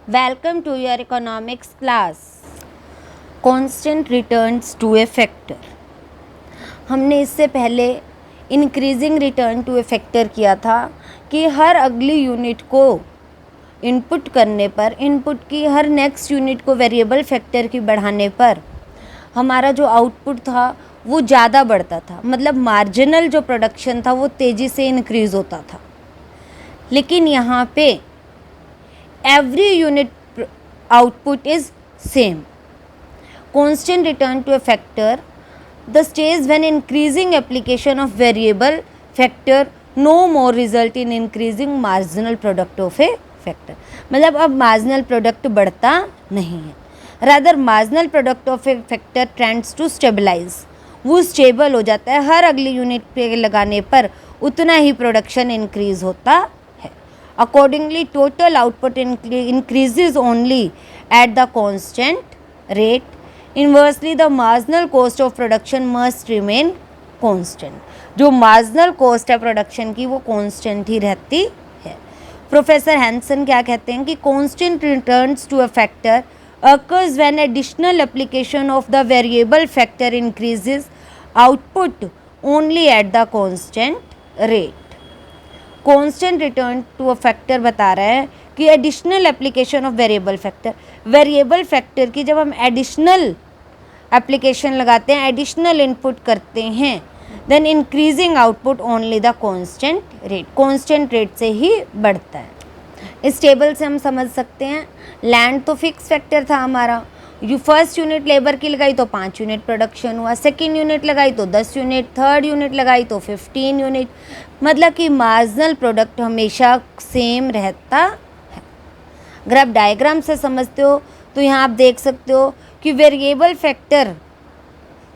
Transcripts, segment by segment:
Welcome to your economics class. Constant returns to a factor. हमने इससे पहले increasing return to a factor किया था कि हर अगली यूनिट को इनपुट करने पर, इनपुट की हर नेक्स्ट यूनिट को वेरिएबल फैक्टर की बढ़ाने पर हमारा जो आउटपुट था वो ज़्यादा बढ़ता था, मतलब मार्जिनल जो प्रोडक्शन था वो तेज़ी से इंक्रीज़ होता था। लेकिन यहाँ पे every unit output is same. Constant return to a factor, the stage when increasing application of variable factor no more result in increasing marginal product of a factor. मतलब अब marginal product बढ़ता नहीं है, rather marginal product of a factor tends to stabilize. वो stable हो जाता है, हर अगली यूनिट पे लगाने पर उतना ही प्रोडक्शन इंक्रीज होता है। Accordingly, total output increases only at the constant rate. Inversely, the marginal cost of production must remain constant. जो marginal cost है प्रोडक्शन की वो constant ही रहती है। प्रोफेसर हैंसन क्या कहते हैं कि constant returns to a factor occurs when additional application of the variable factor increases output only at the constant rate. Constant return to a factor बता रहा है कि additional application of variable factor, variable factor की जब हम additional application लगाते हैं, additional input करते हैं, then increasing output only the constant rate से ही बढ़ता है। इस टेबल से हम समझ सकते हैं लैंड तो फिक्स फैक्टर था हमारा, जो फर्स्ट यूनिट लेबर की लगाई तो 5 यूनिट प्रोडक्शन हुआ, सेकेंड यूनिट लगाई तो 10 यूनिट, थर्ड यूनिट लगाई तो 15 यूनिट, मतलब कि मार्जिनल प्रोडक्ट हमेशा सेम रहता है। अगर आप डायग्राम से समझते हो तो यहाँ आप देख सकते हो कि वेरिएबल फैक्टर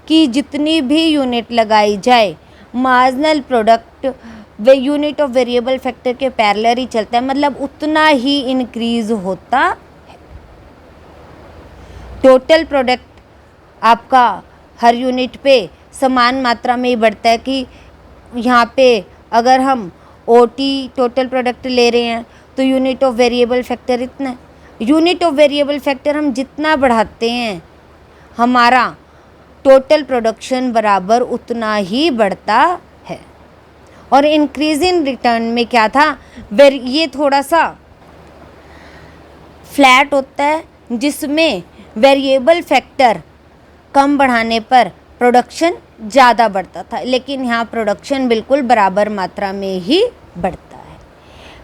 की जितनी भी यूनिट लगाई जाए marginal product way unit of variable factor के पैरेलल ही चलता है, मतलब उतना ही इंक्रीज होता है। टोटल प्रोडक्ट आपका हर यूनिट पे समान मात्रा में ही बढ़ता है कि यहाँ पे अगर हम ओटी टोटल प्रोडक्ट ले रहे हैं तो यूनिट ऑफ वेरिएबल फैक्टर इतना है। यूनिट ऑफ वेरिएबल फैक्टर हम जितना बढ़ाते हैं हमारा टोटल प्रोडक्शन बराबर उतना ही बढ़ता है। और इंक्रीजिंग रिटर्न में क्या था, ये थोड़ा सा फ्लैट होता है जिसमें वेरिएबल फैक्टर कम बढ़ाने पर प्रोडक्शन ज़्यादा बढ़ता था, लेकिन यहाँ प्रोडक्शन बिल्कुल बराबर मात्रा में ही बढ़ता है।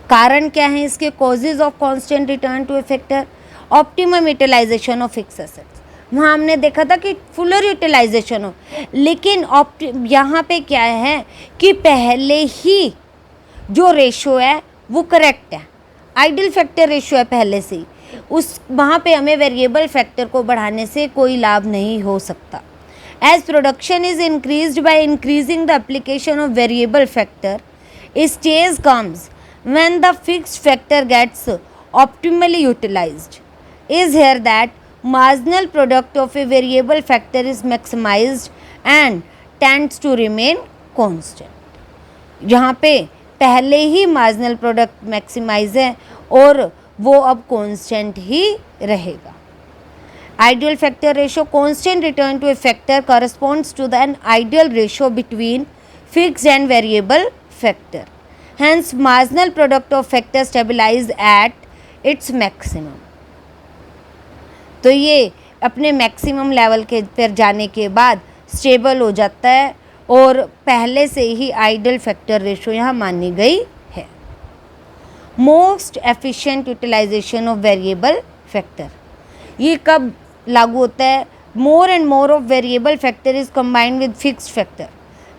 कारण क्या है इसके causes of constant return to a factor? Optimum utilisation of fix assets. वहाँ हमने देखा था कि फुलर यूटिलाइजेशन हो, लेकिन यहाँ पे क्या है कि पहले ही जो रेशो है वो करेक्ट है, आइडल फैक्टर रेशो है पहले से ही, उस वहाँ पे हमें वेरिएबल फैक्टर को बढ़ाने से कोई लाभ नहीं हो सकता। As production is increased by increasing the application of variable factor, a stage comes when the fixed factor gets optimally utilized. Is here that marginal product of a variable factor is maximized and tends to remain constant. जहाँ पे पहले ही marginal product maximize है और वो अब constant ही रहेगा। Ideal factor ratio, constant return to a factor corresponds to an ideal ratio between fixed and variable factor. Hence, marginal product of factor stabilize at its maximum. तो ये अपने maximum level के पर जाने के बाद स्टेबल हो जाता है और पहले से ही आइडियल फैक्टर रेशो यहाँ मानी गई है। Most efficient utilisation of variable factor, ये कब लागू होता है? More and more of variable factor is combined with fixed factor.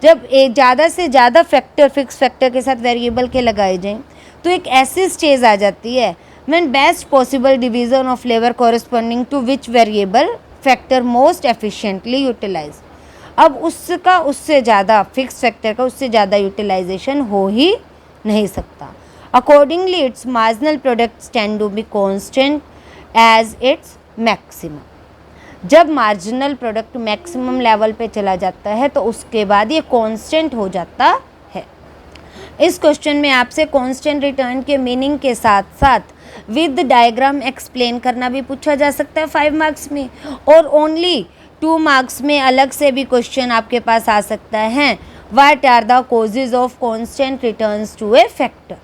जब एक ज़्यादा से ज़्यादा फैक्टर फिक्स फैक्टर के साथ वेरिएबल के लगाए जाएं तो एक ऐसी स्टेज आ जाती है when best possible division of labour corresponding to which variable factor most efficiently utilise. अब उससे ज़्यादा फिक्स फैक्टर का उससे ज़्यादा यूटिलाइजेशन हो ही नहीं सकता। Accordingly its marginal products tend to be constant as its maximum. जब मार्जिनल प्रोडक्ट मैक्सिमम लेवल पे चला जाता है तो उसके बाद ये कांस्टेंट हो जाता है। इस क्वेश्चन में आपसे कांस्टेंट रिटर्न के मीनिंग के साथ साथ विद डायग्राम एक्सप्लेन करना भी पूछा जा सकता है 5 मार्क्स में, और ओनली 2 मार्क्स में अलग से भी क्वेश्चन आपके पास आ सकता है, what are the causes of constant returns to a factor.